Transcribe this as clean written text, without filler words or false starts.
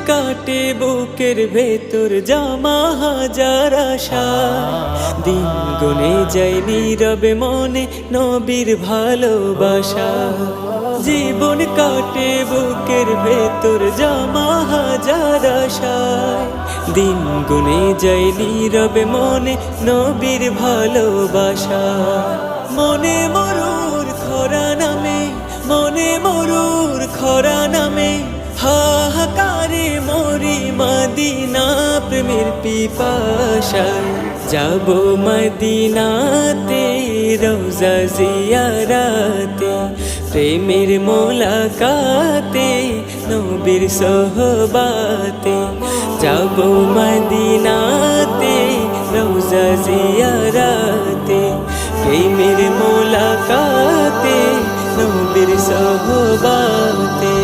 কাটে বুকের ভেতর জমা হাজার আশা, দিন গুনে যায় নীরবে মনে নবীর ভালোবাসা। জীবন কাটে বুকের ভেতর জমা হাজার আশা, দিন গুনে যায় নীরবে মনে নবীর ভালোবাসা। মনে মরুর খরা নামে, মনে মরুর খরা নামে, হাহাকারে মরি মদিনা প্রেমের পিপাসায়। যাব মদিনাতে রওজা জিয়ারাতে, প্রেমের মোলাকাতে নবীর সোহবাতে। যাব মদিনাতে রওজা জিয়ারাতে, প্রেমের মোলাকাতে নবীর সোহবাতে।